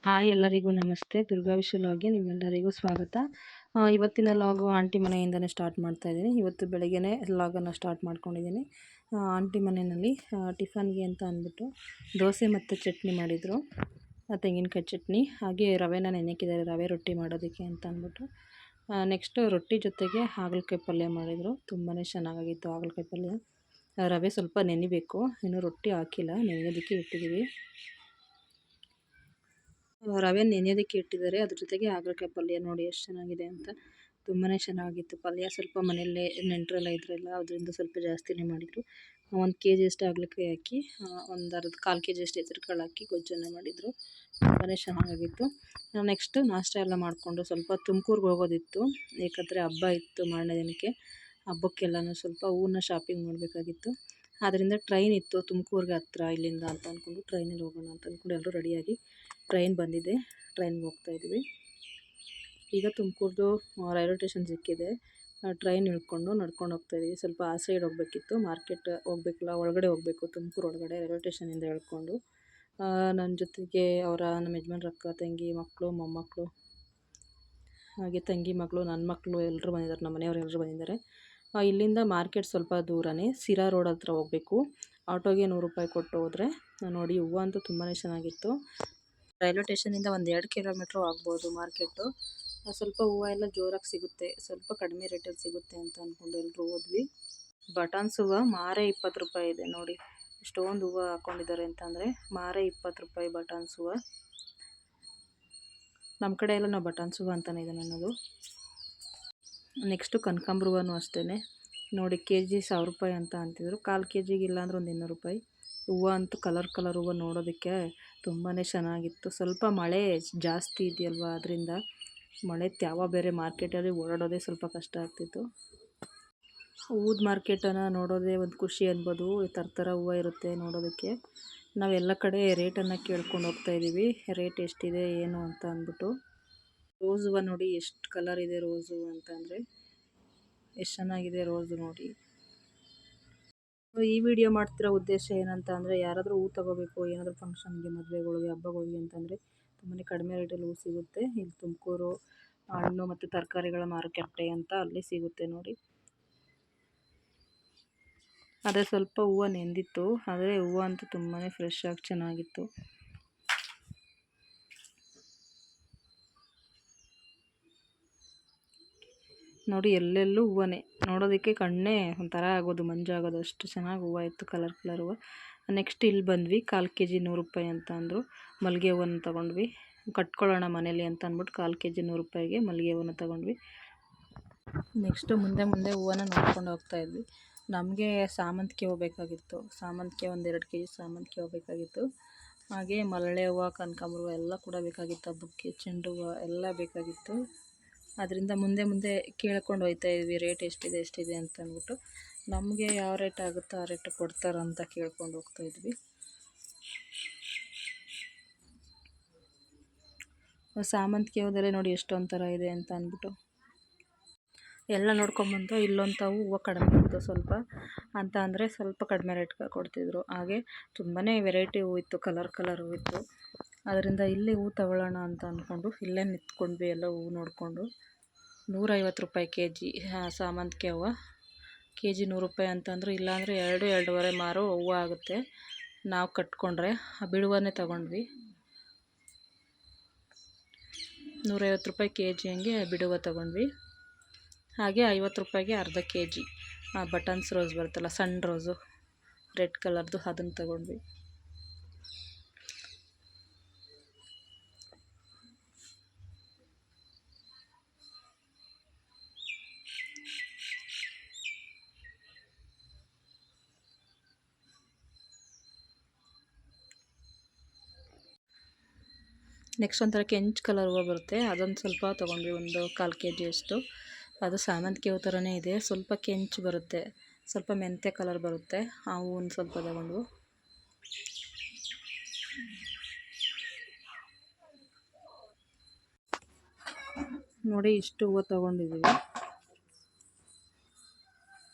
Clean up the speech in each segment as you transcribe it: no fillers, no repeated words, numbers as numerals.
Hi ಎಲ್ಲರಿಗೂ ನಮಸ್ತೆ. ದುರ್ಗಾ ವಿಶು ಲಾಗ್ಗೆ ನಿಮ್ಮೆಲ್ಲರಿಗೂ ಸ್ವಾಗತ. ಇವತ್ತಿನ ಲಾಗು ಆಂಟಿ ಮನೆಯಿಂದನೇ ಸ್ಟಾರ್ಟ್ ಮಾಡ್ತಾ ಇದ್ದೀನಿ. ಇವತ್ತು ಬೆಳಗ್ಗೆನೇ ಲಾಗನ್ನು ಸ್ಟಾರ್ಟ್ ಮಾಡ್ಕೊಂಡಿದ್ದೀನಿ. ಆಂಟಿ ಮನೆಯಲ್ಲಿ ಟಿಫನ್ಗೆ ಅಂತ ಅಂದ್ಬಿಟ್ಟು ದೋಸೆ ಮತ್ತು ಚಟ್ನಿ ಮಾಡಿದರು, ತೆಂಗಿನಕಾಯಿ ಚಟ್ನಿ. ಹಾಗೆ ರವೆನ ನೆನೆಕ್ಕಿದ್ದಾರೆ, ರವೆ ರೊಟ್ಟಿ ಮಾಡೋದಕ್ಕೆ ಅಂತ ಅಂದ್ಬಿಟ್ಟು. ನೆಕ್ಸ್ಟು ರೊಟ್ಟಿ ಜೊತೆಗೆ ಹಾಗಲಕಾಯಿ ಪಲ್ಯ ಮಾಡಿದರು. ತುಂಬಾ ಚೆನ್ನಾಗಾಗಿತ್ತು ಹಾಗಲಕಾಯಿ ಪಲ್ಯ. ರವೆ ಸ್ವಲ್ಪ ನೆನಿಬೇಕು, ಇನ್ನೂ ರೊಟ್ಟಿ ಹಾಕಿಲ್ಲ, ನೆನೆಯೋದಕ್ಕೆ ಇಟ್ಟಿದ್ದೀವಿ. ರವೆ ನೆನೆಯೋದಕ್ಕೆ ಇಟ್ಟಿದ್ದಾರೆ, ಅದ್ರ ಜೊತೆಗೆ ಹಾಗಲಕಾಯಿ ಪಲ್ಯ ನೋಡಿ ಎಷ್ಟು ಚೆನ್ನಾಗಿದೆ ಅಂತ. ತುಂಬಾ ಚೆನ್ನಾಗಿತ್ತು ಪಲ್ಯ. ಸ್ವಲ್ಪ ಮನೆಯಲ್ಲೇ ನೆಂಟರೆಲ್ಲ ಇದ್ರಲ್ಲ, ಅದರಿಂದ ಸ್ವಲ್ಪ ಜಾಸ್ತಿನೇ ಮಾಡಿದರು. 1 kg ಅಷ್ಟು ಹಾಗಲಕಾಯಿ ಹಾಕಿ, ಒಂದು ಕಾಲು kg ಅಷ್ಟು ಹೆಸರು ಕಾಳು ಹಾಕಿ ಗೊಜ್ಜನ್ನು ಮಾಡಿದರು. ತುಂಬಾ ಚೆನ್ನಾಗಿತ್ತು. ನೆಕ್ಸ್ಟು ನಾಷ್ಟ ಎಲ್ಲ ಮಾಡಿಕೊಂಡು ಸ್ವಲ್ಪ ತುಮಕೂರಿಗೆ ಹೋಗೋದಿತ್ತು, ಏಕೆಂದರೆ ಹಬ್ಬ ಇತ್ತು ಮಾರನೇ ದಿನಕ್ಕೆ. ಹಬ್ಬಕ್ಕೆಲ್ಲನೂ ಸ್ವಲ್ಪ ಹೂವನ್ನ ಶಾಪಿಂಗ್ ಮಾಡಬೇಕಾಗಿತ್ತು. ಆದ್ದರಿಂದ ಟ್ರೈನ್ ಇತ್ತು ತುಮಕೂರಿಗೆ ಹತ್ರ ಇಲ್ಲಿಂದ ಅಂತ ಅಂದ್ಕೊಂಡು ಟ್ರೈನಲ್ಲಿ ಹೋಗೋಣ ಅಂತ ಅಂದ್ಕೊಂಡು ಎಲ್ಲರೂ ರೆಡಿಯಾಗಿ ಟ್ರೈನ್ ಬಂದಿದೆ, ಟ್ರೈನ್ಗೆ ಹೋಗ್ತಾಯಿದ್ವಿ. ಈಗ ತುಮಕೂರ್ದು ರೈಲ್ವೆ ಸ್ಟೇಷನ್ ಸಿಕ್ಕಿದೆ, ಟ್ರೈನ್ ಇಳ್ಕೊಂಡು ನಡ್ಕೊಂಡು ಹೋಗ್ತಾಯಿದ್ವಿ. ಸ್ವಲ್ಪ ಆ ಸೈಡ್ ಹೋಗಬೇಕಿತ್ತು, ಮಾರ್ಕೆಟ್ ಹೋಗ್ಬೇಕಲ್ಲ, ಒಳಗಡೆ ಹೋಗಬೇಕು, ತುಮಕೂರು ಒಳಗಡೆ ರೈಲ್ವೆ ಸ್ಟೇಷನಿಂದ ಇಳ್ಕೊಂಡು. ನನ್ನ ಜೊತೆಗೆ ನಮ್ಮ ಯಜಮಾನ್ರ ಅಕ್ಕ, ತಂಗಿ ಮಕ್ಕಳು, ಮೊಮ್ಮಕ್ಕಳು, ಹಾಗೆ ತಂಗಿ ಮಕ್ಕಳು, ನನ್ನ ಮಕ್ಕಳು ಎಲ್ಲರೂ ಬಂದಿದ್ದಾರೆ, ನಮ್ಮ ಮನೆಯವರು ಎಲ್ಲರೂ ಬಂದಿದ್ದಾರೆ. ಇಲ್ಲಿಂದ ಮಾರ್ಕೆಟ್ ಸ್ವಲ್ಪ ದೂರನೇ, ಸಿರಾ ರೋಡ್ ಹತ್ರ ಹೋಗಬೇಕು. ಆಟೋಗೆ 100 ರೂಪಾಯಿ ಕೊಟ್ಟು ಹೋದರೆ. ನೋಡಿ ಹೂವು ಅಂತೂ ತುಂಬಾ ಚೆನ್ನಾಗಿತ್ತು. ರೈಲ್ವೆ ಸ್ಟೇಷನಿಂದ ಒಂದು 2 ಕಿಲೋಮೀಟ್ರು ಆಗ್ಬೋದು ಮಾರ್ಕೆಟು. ಸ್ವಲ್ಪ ಹೂವು ಎಲ್ಲ ಜೋರಾಗಿ ಸಿಗುತ್ತೆ, ಸ್ವಲ್ಪ ಕಡಿಮೆ ರೇಟಲ್ಲಿ ಸಿಗುತ್ತೆ ಅಂತ ಅಂದ್ಕೊಂಡು ಎಲ್ಲರೂ ಹೋದ್ವಿ. ಬಟನ್ಸ್ ಹೂವು ಮಾರೇ 20 ರೂಪಾಯಿ ಇದೆ ನೋಡಿ, ಎಷ್ಟೊಂದು ಹೂವು ಹಾಕ್ಕೊಂಡಿದ್ದಾರೆ ಅಂತಂದರೆ ಮಾರೇ 20 ರೂಪಾಯಿ ಬಟನ್ಸ್ ಹೂವು. ನಮ್ಮ ಕಡೆ ಎಲ್ಲ ನಾವು ಬಟನ್ಸ್ ಹೂವು ಅಂತಲೇ ಇದೆ ಅನ್ನೋದು. ನೆಕ್ಸ್ಟು ಕನಕಾಂಬ್ರ ಹೂವೂ ಅಷ್ಟೇ ನೋಡಿ, kg 1000 ರೂಪಾಯಿ ಅಂತ ಅಂತಿದ್ರು. ಕಾಲು kgಗೆ ಇಲ್ಲಾಂದ್ರೆ ಒಂದು 200 ರೂಪಾಯಿ. ಹೂವು ಅಂತೂ ಕಲರ್ ಹೂವು ನೋಡೋದಕ್ಕೆ ತುಂಬಾ ಚೆನ್ನಾಗಿತ್ತು. ಸ್ವಲ್ಪ ಮಳೆ ಜಾಸ್ತಿ ಇದೆಯಲ್ವ, ಅದರಿಂದ ಮಳೆ ತ್ಯಾವ ಬೇರೆ, ಮಾರ್ಕೆಟಲ್ಲಿ ಓಡಾಡೋದೇ ಸ್ವಲ್ಪ ಕಷ್ಟ ಆಗ್ತಿತ್ತು. ಹೂವು ಮಾರ್ಕೆಟನ್ನು ನೋಡೋದೇ ಒಂದು ಖುಷಿ ಅನ್ಬೋದು, ಥರ ಹೂವು ಇರುತ್ತೆ ನೋಡೋದಕ್ಕೆ. ನಾವೆಲ್ಲ ಕಡೆ ರೇಟನ್ನು ಕೇಳ್ಕೊಂಡು ಹೋಗ್ತಾಯಿದ್ದೀವಿ, ರೇಟ್ ಎಷ್ಟಿದೆ ಏನು ಅಂತ ಅಂದ್ಬಿಟ್ಟು. ರೋಸ್ ಹೂವು ನೋಡಿ ಎಷ್ಟು ಕಲರ್ ಇದೆ, ರೋಸ್ ಹೂವು ಅಂತಂದರೆ ಎಷ್ಟು ಚೆನ್ನಾಗಿದೆ ರೋಸು ನೋಡಿ. ಈ ವಿಡಿಯೋ ಮಾಡ್ತಿರೋ ಉದ್ದೇಶ ಏನಂತ ಅಂದರೆ, ಯಾರಾದರೂ ಹೂ ತೊಗೋಬೇಕು, ಏನಾದರೂ ಫಂಕ್ಷನ್ಗೆ, ಮದುವೆಗಳಿಗೆ, ಹಬ್ಬಗಳಿಗೆ ಅಂತಂದರೆ ತುಂಬಾ ಕಡಿಮೆ ರೇಟಲ್ಲಿ ಹೂ ಸಿಗುತ್ತೆ. ಇಲ್ಲಿ ತುಮಕೂರು ಹಣ್ಣು ಮತ್ತು ತರಕಾರಿಗಳ ಮಾರುಕಟ್ಟೆ ಅಂತ ಅಲ್ಲಿ ಸಿಗುತ್ತೆ ನೋಡಿ. ಅದೇ ಸ್ವಲ್ಪ ಹೂವು ನೆಂದಿತ್ತು, ಆದರೆ ಹೂವು ಅಂತೂ ತುಂಬಾ ಫ್ರೆಶ್ ಆಗಿ ಚೆನ್ನಾಗಿತ್ತು. ನೋಡಿ ಎಲ್ಲೆಲ್ಲೂ ಹೂವನೇ, ನೋಡೋದಕ್ಕೆ ಕಣ್ಣೇ ಒಂಥರ ಆಗೋದು, ಮಂಜಾಗೋದು, ಅಷ್ಟು ಚೆನ್ನಾಗಿ ಹೂವು ಇತ್ತು, ಕಲರ್ ಹೂವು. ನೆಕ್ಸ್ಟ್ ಇಲ್ಲಿ ಬಂದ್ವಿ, 1/4 kg 100 ರೂಪಾಯಿ ಅಂತ ಅಂದರು. ಮಲ್ಲಿಗೆ ಹೂವನ್ನು ತೊಗೊಂಡ್ವಿ, ಕಟ್ಕೊಳ್ಳೋಣ ಮನೇಲಿ ಅಂತ ಅಂದ್ಬಿಟ್ಟು 1/4 kg 100 ರೂಪಾಯಿಗೆ ಮಲ್ಲಿಗೆ ಹೂವನ್ನು ತೊಗೊಂಡ್ವಿ. ನೆಕ್ಸ್ಟು ಮುಂದೆ ಹೂವನ್ನು ನೋಡ್ಕೊಂಡು ಹೋಗ್ತಾಯಿದ್ವಿ. ನಮಗೆ ಸಾಮಂತಿಗೆ ಹೂವು ಬೇಕಾಗಿತ್ತು, ಸಾಮಂತಿಗೆ ಒಂದು 2 kg ಸಾಮಂತಿಗೆ ಹೂವು ಬೇಕಾಗಿತ್ತು. ಹಾಗೆ ಮಲ್ಲೆ ಹೂವು, ಕನಕಾಂಬ್ರ ಹೂವು ಎಲ್ಲ ಕೂಡ ಬೇಕಾಗಿತ್ತು, ಹಬ್ಬಕ್ಕೆ ಚೆಂಡು ಹೂವು ಎಲ್ಲ ಬೇಕಾಗಿತ್ತು. ಅದರಿಂದ ಮುಂದೆ ಕೇಳ್ಕೊಂಡು ಹೋಗ್ತಾಯಿದ್ವಿ, ರೇಟ್ ಎಷ್ಟಿದೆ ಅಂತ ಅಂದ್ಬಿಟ್ಟು. ನಮಗೆ ಯಾವ ರೇಟ್ ಆಗುತ್ತೋ ಆ ರೇಟ್ ಕೊಡ್ತಾರಂತ ಕೇಳ್ಕೊಂಡು ಹೋಗ್ತಾಯಿದ್ವಿ. ಸಾಮಂತಿಗೆ ಹೂವದಲ್ಲೇ ನೋಡಿ ಎಷ್ಟೊಂದು ಥರ ಇದೆ ಅಂತ ಅಂದ್ಬಿಟ್ಟು ಎಲ್ಲ ನೋಡ್ಕೊಂಬಂದು, ಇಲ್ಲೊಂದು ಹೂವು ಕಡಿಮೆ ಇತ್ತು ಸ್ವಲ್ಪ ಅಂತ ಅಂದರೆ ಸ್ವಲ್ಪ ಕಡಿಮೆ ರೇಟ್ಗೆ ಕೊಡ್ತಿದ್ರು. ಹಾಗೆ ತುಂಬಾ ವೆರೈಟಿ ಹೂವು ಇತ್ತು, ಕಲರ್ ಹೂವು ಇತ್ತು. ಅದರಿಂದ ಇಲ್ಲಿ ಹೂವು ತಗೊಳ್ಳೋಣ ಅಂತ ಅಂದ್ಕೊಂಡು ಇಲ್ಲೇ ನಿಂತ್ಕೊಂಡ್ವಿ, ಎಲ್ಲ ಹೂವು ನೋಡಿಕೊಂಡು. 150 ರೂಪಾಯಿ kg ಸಾಮಂತಿಗೆ ಹೂವು, kg 100 ರೂಪಾಯಿ ಅಂತಂದರು. ಇಲ್ಲಾಂದರೆ 2-2.5 ಮಾರು ಹೂವು ಆಗುತ್ತೆ ನಾವು ಕಟ್ಕೊಂಡ್ರೆ. ಬಿಡುವನ್ನೇ ತೊಗೊಂಡ್ವಿ, 150 ರೂಪಾಯಿ kg ಹಂಗೆ ಬಿಡುವ ತೊಗೊಂಡ್ವಿ. ಹಾಗೆ 50 ರೂಪಾಯಿಗೆ ಅರ್ಧ kg ಬಟನ್ಸ್ ರೋಸ್ ಬರುತ್ತಲ್ಲ, ಸಣ್ಣ ರೋಸು ರೆಡ್ ಕಲರ್ದು, ಅದನ್ನು ತೊಗೊಂಡ್ವಿ. ನೆಕ್ಸ್ಟ್ ಒಂಥರ ಕೆಂಚು ಕಲರ್ ಹೂವು ಬರುತ್ತೆ, ಅದೊಂದು ಸ್ವಲ್ಪ ತೊಗೊಂಡ್ವಿ, ಒಂದು 1/4 kg ಅಷ್ಟು. ಅದು ಸಾಮಂತಿಗೆ ಹೂವು ಥರನೇ ಇದೆ, ಸ್ವಲ್ಪ ಕೆಂಚು ಬರುತ್ತೆ, ಸ್ವಲ್ಪ ಮೆಂತ್ಯ ಕಲರ್ ಬರುತ್ತೆ. ಆ ಹೂವನ್ನು ಸ್ವಲ್ಪ ತೊಗೊಂಡ್ವು. ನೋಡಿ ಇಷ್ಟು ಹೂವು ತೊಗೊಂಡಿದ್ದೀವಿ.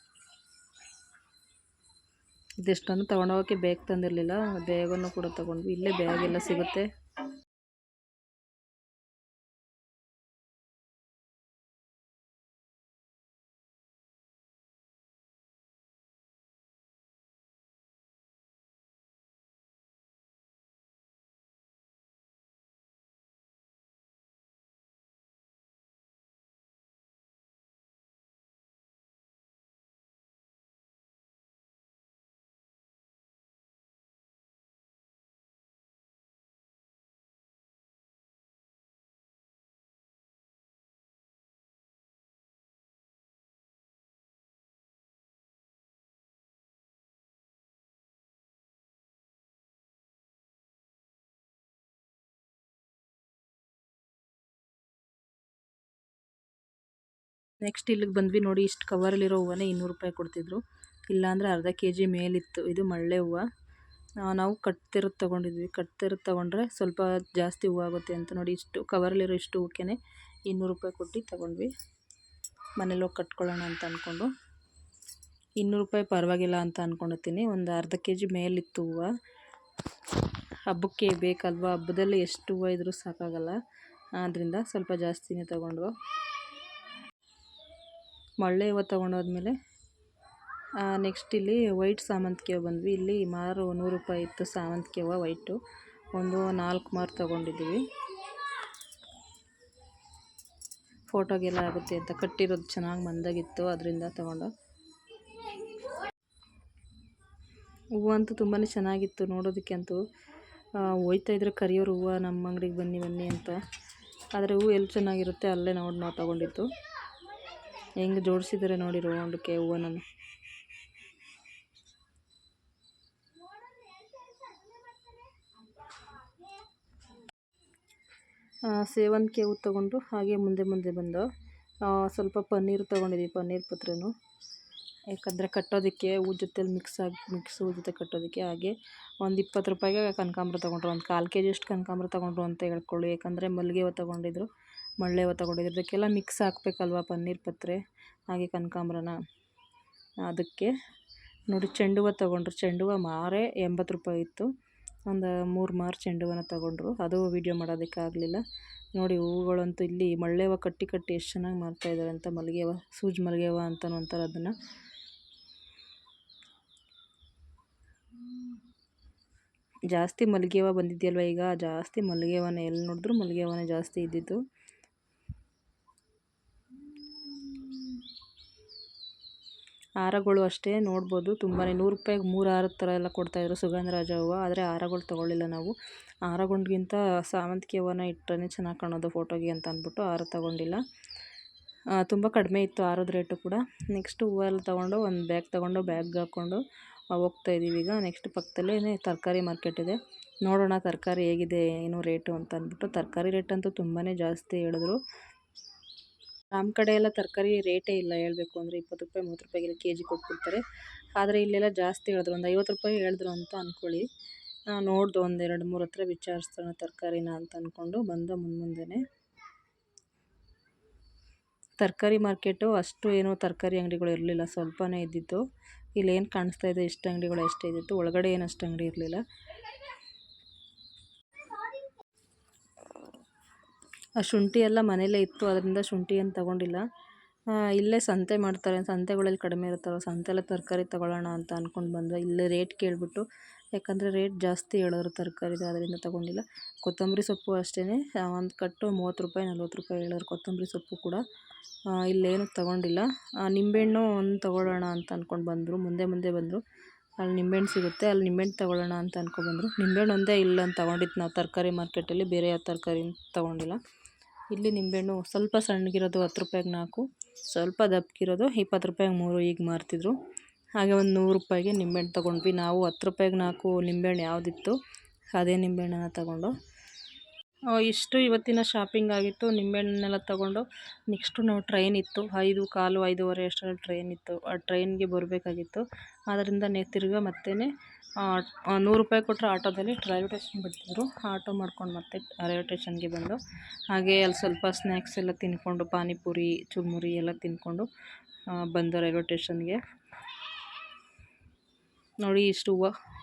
ಇದೆಷ್ಟನ್ನು ತೊಗೊಂಡೋಗೋಕ್ಕೆ ಬೇಗ ತಂದಿರಲಿಲ್ಲ, ಬೇಗನೂ ಕೂಡ ತೊಗೊಂಡ್ವಿ. ಇಲ್ಲೇ ಬ್ಯಾಗ್ ಎಲ್ಲ ಸಿಗುತ್ತೆ. ನೆಕ್ಸ್ಟ್ ಇಲ್ಲಿಗೆ ಬಂದ್ವಿ ನೋಡಿ. ಇಷ್ಟು ಕವರಲ್ಲಿರೋ ಹೂವನ್ನೇ 200 ರೂಪಾಯಿ ಕೊಡ್ತಿದ್ರು, ಇಲ್ಲಾಂದರೆ ಅರ್ಧ kg ಮೇಲಿತ್ತು. ಇದು ಮಳ್ಳೆ ಹೂವು. ನಾವು ಕಟ್ತಿರೋದು ತೊಗೊಂಡಿದ್ವಿ. ಕಟ್ತಿರೋದು ತೊಗೊಂಡ್ರೆ ಸ್ವಲ್ಪ ಜಾಸ್ತಿ ಹೂವು ಆಗುತ್ತೆ ಅಂತ ನೋಡಿ ಇಷ್ಟು ಕವರಲ್ಲಿರೋ ಇಷ್ಟು ಹೂವಕ್ಕೆ 200 ರೂಪಾಯಿ ಕೊಟ್ಟು ತೊಗೊಂಡ್ವಿ. ಮನೇಲಿ ಹೋಗಿ ಕಟ್ಕೊಳ್ಳೋಣ ಅಂತ ಅಂದ್ಕೊಂಡು. 200 ರೂಪಾಯಿ ಪರವಾಗಿಲ್ಲ ಅಂತ ಅಂದ್ಕೊಂಡಿರ್ತೀನಿ. ಒಂದು ಅರ್ಧ kg ಮೇಲಿತ್ತು ಹೂವು. ಹಬ್ಬಕ್ಕೆ ಬೇಕಲ್ವ, ಹಬ್ಬದಲ್ಲಿ ಎಷ್ಟು ಹೂವು ಇದ್ರೂ ಸಾಕಾಗಲ್ಲ, ಆದ್ದರಿಂದ ಸ್ವಲ್ಪ ಜಾಸ್ತಿನೇ ತೊಗೊಂಡ್ವು. ಮಳ್ಳೆ ಹೂವು ತೊಗೊಂಡೋದ್ಮೇಲೆ ನೆಕ್ಸ್ಟ್ ಇಲ್ಲಿ ವೈಟ್ ಸಾಮಂತಿಗೆ ಹೂವು ಬಂದ್ವಿ. ಇಲ್ಲಿ ಮಾರು 100 ರೂಪಾಯಿ ಇತ್ತು ಸಾಮಂತಿಗೆ ಹೂವು ವೈಟು. ಒಂದು 4 ಮಾರು ತೊಗೊಂಡಿದ್ದೀವಿ. ಫೋಟೋಗೆಲ್ಲ ಆಗುತ್ತೆ ಅಂತ ಕಟ್ಟಿರೋದು ಚೆನ್ನಾಗಿ ಮಂದಾಗಿತ್ತು, ಅದರಿಂದ ತೊಗೊಂಡು. ಹೂವು ಅಂತೂ ತುಂಬಾ ಚೆನ್ನಾಗಿತ್ತು ನೋಡೋದಕ್ಕೆ. ಅಂತೂ ಹೋಯ್ತಾಯಿದ್ರೆ ಕರಿಯೋರು ಹೂವು ನಮ್ಮ ಅಂಗಡಿಗೆ ಬನ್ನಿ ಬನ್ನಿ ಅಂತ. ಆದರೆ ಹೂವು ಎಲ್ಲಿ ಚೆನ್ನಾಗಿರುತ್ತೆ ಅಲ್ಲೇ ನಾವು ತೊಗೊಂಡಿದ್ದು. ಹೆಂಗೆ ಜೋಡಿಸಿದ್ದಾರೆ ನೋಡಿ ರೌಂಡಕ್ಕೆ ಹೂವನನ್ನು. ಸೇವಂತಿಗೆ ಹೂವು ತೊಗೊಂಡು ಹಾಗೆ ಮುಂದೆ ಬಂದು ಸ್ವಲ್ಪ ಪನ್ನೀರು ತೊಗೊಂಡಿದ್ದೀವಿ, ಪನ್ನೀರ್ ಪತ್ರನು. ಯಾಕಂದರೆ ಕಟ್ಟೋದಕ್ಕೆ ಹೂ ಜೊತೆಲಿ ಮಿಕ್ಸ್ ಹೂ ಜೊತೆ ಕಟ್ಟೋದಕ್ಕೆ. ಹಾಗೆ ಒಂದು 20 ರೂಪಾಯಿಗೆ ಕನಕಾಂಬರ ತೊಗೊಂಡ್ರು. ಒಂದು 1/4 kg ಅಷ್ಟು ಕನಕಾಂಬರ ತೊಗೊಂಡ್ರು ಅಂತ ಹೇಳ್ಕೊಳ್ಳಿ. ಯಾಕಂದರೆ ಮಲ್ಲಿಗೆ ಹೂವು ತೊಗೊಂಡಿದ್ರು, ಮಳ್ಳೆ ಹೂವು ತೊಗೊಂಡಿದ್ರು. ಇದಕ್ಕೆಲ್ಲ ಮಿಕ್ಸ್ ಹಾಕ್ಬೇಕಲ್ವ ಪನ್ನೀರ್ ಪತ್ರೆ ಹಾಗೆ ಕನಕಾಂಬರನ. ಅದಕ್ಕೆ ನೋಡಿ ಚೆಂಡು ಹೂವು ತೊಗೊಂಡ್ರು. ಚೆಂಡು ಹೂವು ಮಾರೇ 80 ರೂಪಾಯಿ ಇತ್ತು. ಒಂದು 3 ಮಾರು ಚೆಂಡು ಹೂವನ್ನ ತೊಗೊಂಡ್ರು. ಅದು ವೀಡಿಯೋ ಮಾಡೋದಕ್ಕಾಗಲಿಲ್ಲ. ನೋಡಿ ಹೂವುಗಳಂತೂ ಇಲ್ಲಿ ಮಳ್ಳೆ ಹೂವು ಕಟ್ಟಿ ಎಷ್ಟು ಚೆನ್ನಾಗಿ ಮಾರ್ತಾಯಿದ್ದಾರೆ ಅಂತ. ಮಲ್ಲಿಗೆ ಹೂವು, ಸೂಜಿ ಮಲ್ಲಿಗೆ ಹೂವು ಅಂತಲೂ ಅಂತಾರೆ ಅದನ್ನು. ಜಾಸ್ತಿ ಮಲ್ಲಿಗೆ ಹೂವು ಬಂದಿದೆಯಲ್ವ ಈಗ, ಜಾಸ್ತಿ ಮಲ್ಲಿಗೆ ಹೂವನೇ. ಎಲ್ಲಿ ನೋಡಿದ್ರೂ ಮಲ್ಲಿಗೆ ಹೂವನೇ ಜಾಸ್ತಿ ಇದ್ದಿದ್ದು. ಹಾರಗಳು ಅಷ್ಟೇ ನೋಡ್ಬೋದು ತುಂಬಾ. 100 ರೂಪಾಯಿಗೆ 3 ಹಾರದ ಥರ ಎಲ್ಲ ಕೊಡ್ತಾಯಿದ್ರು ಸುಗಂಧರಾಜ ಹೂವು. ಆದರೆ ಹಾರಗಳು ತೊಗೊಳ್ಳಿಲ್ಲ ನಾವು. ಹಾರಗಳಿಗಿಂತ ಸಾವಂತಿಗೆ ಹೂವನ್ನ ಇಟ್ಟರೆ ಚೆನ್ನಾಗಿ ಕಾಣೋದು ಫೋಟೋಗೆ ಅಂತ ಅಂದ್ಬಿಟ್ಟು ಹಾರ ತೊಗೊಂಡಿಲ್ಲ. ತುಂಬ ಕಡಿಮೆ ಇತ್ತು ಹಾರದ ರೇಟು ಕೂಡ. ನೆಕ್ಸ್ಟು ಹೂವೆಲ್ಲ ತೊಗೊಂಡು ಒಂದು ಬ್ಯಾಗ್ ತೊಗೊಂಡು ಬ್ಯಾಗ್ಗೆ ಹಾಕ್ಕೊಂಡು ಹೋಗ್ತಾಯಿದ್ದೀವಿ ಈಗ. ನೆಕ್ಸ್ಟ್ ಪಕ್ಕದಲ್ಲೇ ತರಕಾರಿ ಮಾರ್ಕೆಟ್ ಇದೆ. ನೋಡೋಣ ತರಕಾರಿ ಹೇಗಿದೆ ಏನು ರೇಟು ಅಂತ ಅಂದ್ಬಿಟ್ಟು. ತರಕಾರಿ ರೇಟ್ ಅಂತೂ ತುಂಬಾ ಜಾಸ್ತಿ ಹೇಳಿದ್ರು. ನಮ್ಮ ಕಡೆ ಎಲ್ಲ ತರಕಾರಿ ರೇಟೇ ಇಲ್ಲ ಹೇಳಬೇಕು ಅಂದರೆ. 20 ರೂಪಾಯಿ 30 ರೂಪಾಯಿಗೆಲ್ಲ kg ಕೊಟ್ಬಿಡ್ತಾರೆ. ಆದರೆ ಇಲ್ಲೆಲ್ಲ ಜಾಸ್ತಿ ಹೇಳಿದ್ರು. ಒಂದು 50 ರೂಪಾಯಿ ಹೇಳಿದ್ರು ಅಂತ ಅಂದ್ಕೊಳ್ಳಿ. ನೋಡ್ದು ಒಂದು 2-3 ಹತ್ರ ವಿಚಾರಿಸ್ತಾನೆ ತರಕಾರಿನ ಅಂತ ಅಂದ್ಕೊಂಡು ಬಂದ ಮುಂದೆನೇ. ತರಕಾರಿ ಮಾರ್ಕೆಟು ಅಷ್ಟು ಏನೋ ತರಕಾರಿ ಅಂಗಡಿಗಳು ಇರಲಿಲ್ಲ, ಸ್ವಲ್ಪನೇ ಇದ್ದಿತ್ತು. ಇಲ್ಲೇನು ಕಾಣಿಸ್ತಾ ಇದೆ ಇಷ್ಟು ಅಂಗಡಿಗಳು ಅಷ್ಟೇ ಇದ್ದಿತ್ತು. ಒಳಗಡೆ ಏನು ಅಷ್ಟು ಅಂಗಡಿ ಇರಲಿಲ್ಲ. ಆ ಶುಂಠಿ ಎಲ್ಲ ಮನೇಲೇ ಇತ್ತು, ಅದರಿಂದ ಶುಂಠಿ ಏನು ತೊಗೊಂಡಿಲ್ಲ. ಇಲ್ಲೇ ಸಂತೆ ಮಾಡ್ತಾರೆ, ಸಂತೆಗಳಲ್ಲಿ ಕಡಿಮೆ ಇರುತ್ತಲ್ಲ, ಸಂತೆಲ್ಲ ತರಕಾರಿ ತೊಗೊಳ್ಳೋಣ ಅಂತ ಅಂದ್ಕೊಂಡು ಬಂದು ಇಲ್ಲೇ ರೇಟ್ ಕೇಳಿಬಿಟ್ಟು. ಯಾಕಂದರೆ ರೇಟ್ ಜಾಸ್ತಿ ಹೇಳಿದ್ರು ತರಕಾರಿದು, ಅದರಿಂದ ತೊಗೊಂಡಿಲ್ಲ. ಕೊತ್ತಂಬರಿ ಸೊಪ್ಪು ಅಷ್ಟೇ ಒಂದು ಕಟ್ಟು 30 ರೂಪಾಯಿ 40 ರೂಪಾಯಿ ಹೇಳಿದ್ರು ಕೊತ್ತಂಬರಿ ಸೊಪ್ಪು ಕೂಡ. ಇಲ್ಲೇನು ತೊಗೊಂಡಿಲ್ಲ. ನಿಂಬೆಹಣ್ಣು ಒಂದು ತೊಗೊಳ್ಳೋಣ ಅಂತ ಅಂದ್ಕೊಂಡು ಬಂದರು. ಮುಂದೆ ಬಂದರು. ಅಲ್ಲಿ ನಿಂಬೆಹಣ್ಣು ಸಿಗುತ್ತೆ, ಅಲ್ಲಿ ನಿಂಬೆಹಣ್ಣು ತೊಗೊಳ್ಳೋಣ ಅಂತ ಅಂದ್ಕೊಬಂದರು. ನಿಂಬೆಹಣ್ಣು ಒಂದೇ ಇಲ್ಲ ಅಂತ ತೊಗೊಂಡಿದ್ದು ನಾವು ತರಕಾರಿ ಮಾರ್ಕೆಟಲ್ಲಿ, ಬೇರೆ ಯಾವ ತರಕಾರಿ ತೊಗೊಂಡಿಲ್ಲ. ಇಲ್ಲಿ ನಿಂಬೆಹಣ್ಣು ಸ್ವಲ್ಪ ಸಣ್ಣಗಿರೋದು 10 ರೂಪಾಯಿಗೆ 4, ಸ್ವಲ್ಪ ದಪ್ಪಗಿರೋದು 20 ರೂಪಾಯಿಗೆ 3 ಈಗ ಮಾರ್ತಿದ್ರು. ಹಾಗೆ ಒಂದು 100 ರೂಪಾಯಿಗೆ ನಿಂಬೆಹಣ್ಣು ತೊಗೊಂಡ್ವಿ ನಾವು. 10 ರೂಪಾಯಿಗೆ 4 ನಿಂಬೆಹಣ್ಣು ಯಾವುದಿತ್ತು ಅದೇ ನಿಂಬೆಹಣ್ಣನ್ನು ತೊಗೊಂಡು. ಇಷ್ಟು ಇವತ್ತಿನ ಶಾಪಿಂಗ್ ಆಗಿತ್ತು. ನಿಂಬೆಹಣ್ಣನ್ನೆಲ್ಲ ತೊಗೊಂಡು ನೆಕ್ಸ್ಟು ನಾವು ಟ್ರೈನ್ ಇತ್ತು 5:15 5:30 ಅಷ್ಟರಲ್ಲಿ ಟ್ರೈನ್ ಇತ್ತು. ಆ ಟ್ರೈನ್ಗೆ ಬರಬೇಕಾಗಿತ್ತು. ಆದ್ದರಿಂದ ತಿರ್ಗಾ ಮತ್ತೆ 100 ರೂಪಾಯಿ ಕೊಟ್ಟರೆ ಆಟೋದಲ್ಲಿ ರೈಲ್ವೆ ಸ್ಟೇಷನ್ ಬಿಡ್ತಿದ್ರು. ಆಟೋ ಮಾಡ್ಕೊಂಡು ಮತ್ತೆ ರೈಲ್ವೆ ಸ್ಟೇಷನ್ಗೆ ಬಂದು ಹಾಗೆ ಅಲ್ಲಿ ಸ್ವಲ್ಪ ಸ್ನ್ಯಾಕ್ಸ್ ಎಲ್ಲ ತಿಂದ್ಕೊಂಡು ಪಾನಿಪುರಿ ಚುರುಮುರಿ ಎಲ್ಲ ತಿಂದ್ಕೊಂಡು ಬಂದು ರೈಲ್ವೆ ಸ್ಟೇಷನ್ಗೆ. ನೋಡಿ ಇಷ್ಟು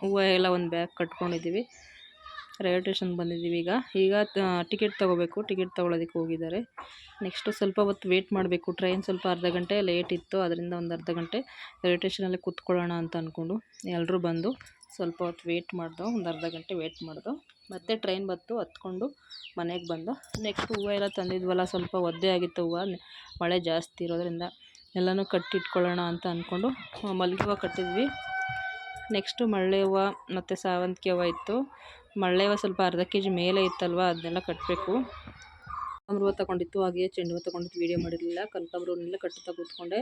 ಹೂವು ಎಲ್ಲ ಒಂದು ಬ್ಯಾಗ್ ಕಟ್ಕೊಂಡಿದ್ದೀವಿ. ರೈಲ್ವೆ ಸ್ಟೇಷನ್ಗೆ ಬಂದಿದ್ದೀವಿ ಈಗ ಟಿಕೆಟ್ ತೊಗೋಬೇಕು. ಟಿಕೆಟ್ ತೊಗೊಳೋದಕ್ಕೆ ಹೋಗಿದ್ದಾರೆ. ನೆಕ್ಸ್ಟು ಸ್ವಲ್ಪ ಹೊತ್ತು ವೇಟ್ ಮಾಡಬೇಕು. ಟ್ರೈನ್ ಸ್ವಲ್ಪ ಅರ್ಧ ಗಂಟೆ ಲೇಟ್ ಇತ್ತು, ಅದರಿಂದ ಒಂದು ಅರ್ಧ ಗಂಟೆ ರೈಲ್ವೆ ಸ್ಟೇಷನಲ್ಲೇ ಕೂತ್ಕೊಳ್ಳೋಣ ಅಂತ ಅಂದ್ಕೊಂಡು ಎಲ್ಲರೂ ಬಂದು ಸ್ವಲ್ಪ ಹೊತ್ತು ವೇಟ್ ಮಾಡ್ದೋ. ಒಂದು ಅರ್ಧ ಗಂಟೆ ವೇಟ್ ಮಾಡ್ದೋ. ಮತ್ತೆ ಟ್ರೈನ್ ಬಂತು, ಹತ್ಕೊಂಡು ಮನೆಗೆ ಬಂದು. ನೆಕ್ಸ್ಟ್ ಹೂವು ಎಲ್ಲ ತಂದಿದ್ವಲ್ಲ, ಸ್ವಲ್ಪ ಒದ್ದೆ ಆಗಿತ್ತು ಹೂವು, ಮಳೆ ಜಾಸ್ತಿ ಇರೋದ್ರಿಂದ ಎಲ್ಲನೂ ಕಟ್ಟಿಟ್ಕೊಳ್ಳೋಣ ಅಂತ ಅಂದ್ಕೊಂಡು ಮಲ್ಲಿಗೆ ಹೂವು ಕಟ್ಟಿದ್ವಿ. ನೆಕ್ಸ್ಟು ಮಳ್ಳೆ ಹೂವು ಮತ್ತು ಸಾವಂತಿಗೆ ಹೂವು ಇತ್ತು. ಮಳ್ಳೆ ಹೂವು ಸ್ವಲ್ಪ ಅರ್ಧ kg ಮೇಲೆ ಇತ್ತಲ್ವ, ಅದನ್ನೆಲ್ಲ ಕಟ್ಟಬೇಕು. ಕನಕಾಂಬರ ಹೂವು ತೊಗೊಂಡಿತ್ತು, ಹಾಗೆ ಚೆಂಡು ಹೂವು ತೊಗೊಂಡಿತ್ತು, ವೀಡಿಯೋ ಮಾಡಿರಲಿಲ್ಲ. ಕನಕಾಂಬರ ಹೂವನ್ನೆಲ್ಲ ಕಟ್ಟುತ್ತಾ ಕೂತ್ಕೊಂಡೆ.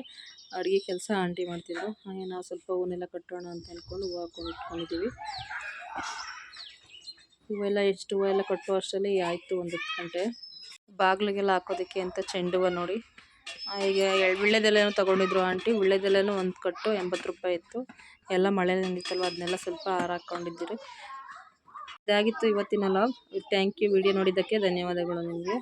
ಅಡುಗೆ ಕೆಲಸ ಆಂಟಿ ಮಾಡ್ತಿದ್ರು. ಹಾಗೆ ನಾವು ಸ್ವಲ್ಪ ಹೂವನ್ನೆಲ್ಲ ಕಟ್ಟೋಣ ಅಂತ ಅಂದ್ಕೊಂಡು ಹೂವು ಹಾಕ್ಕೊಂಡು ಇಟ್ಕೊಂಡಿದ್ದೀವಿ. ಇಷ್ಟು ಹೂವೆಲ್ಲ ಕಟ್ಟೋ ಅಷ್ಟರಲ್ಲಿ ಆಯಿತು 1 ಗಂಟೆ. ಬಾಗಿಲಿಗೆಲ್ಲ ಹಾಕೋದಕ್ಕೆ ಅಂತ ಚೆಂಡು ಹೂವು ನೋಡಿ ಈಗ ವೀಳ್ಯದೆಲೆನೂ ತೊಗೊಂಡಿದ್ರು ಆಂಟಿ. ವೀಳ್ಯದೆಲೆನೂ ಒಂದು ಕಟ್ಟು 80 ರೂಪಾಯಿ ಇತ್ತು. ಎಲ್ಲ ಮಳೆ ನಿಂತಿತ್ತಲ್ವ ಅದನ್ನೆಲ್ಲ ಸ್ವಲ್ಪ ಹಾರಾಕೊಂಡಿದ್ದೀರಿ. ಇದಾಗಿತ್ತು ಇವತ್ತಿನ ಲಾಗ್. Thank you. ವಿಡಿಯೋ ನೋಡಿದ್ದಕ್ಕೆ ಧನ್ಯವಾದಗಳು ನಿಮಗೆ.